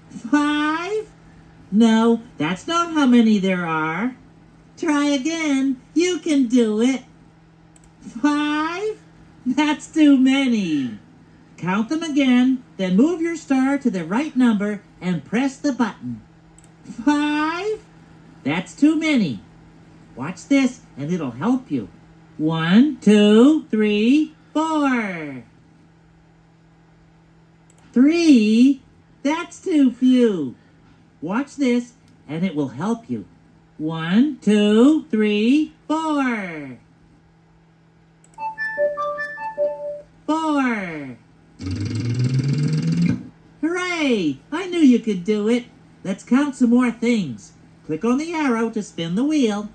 5? No, that's not how many there are. Try again. You can do it. 5? That's too many. Count them again, then move your star to the right number and press the button. 5? That's too many. Watch this and it'll help you. 1, 2, 3, 4. 3? That's too few. Watch this and it will help you. 1, 2, 3, 4. 4. Hooray! I knew you could do it. Let's count some more things. Click on the arrow to spin the wheel.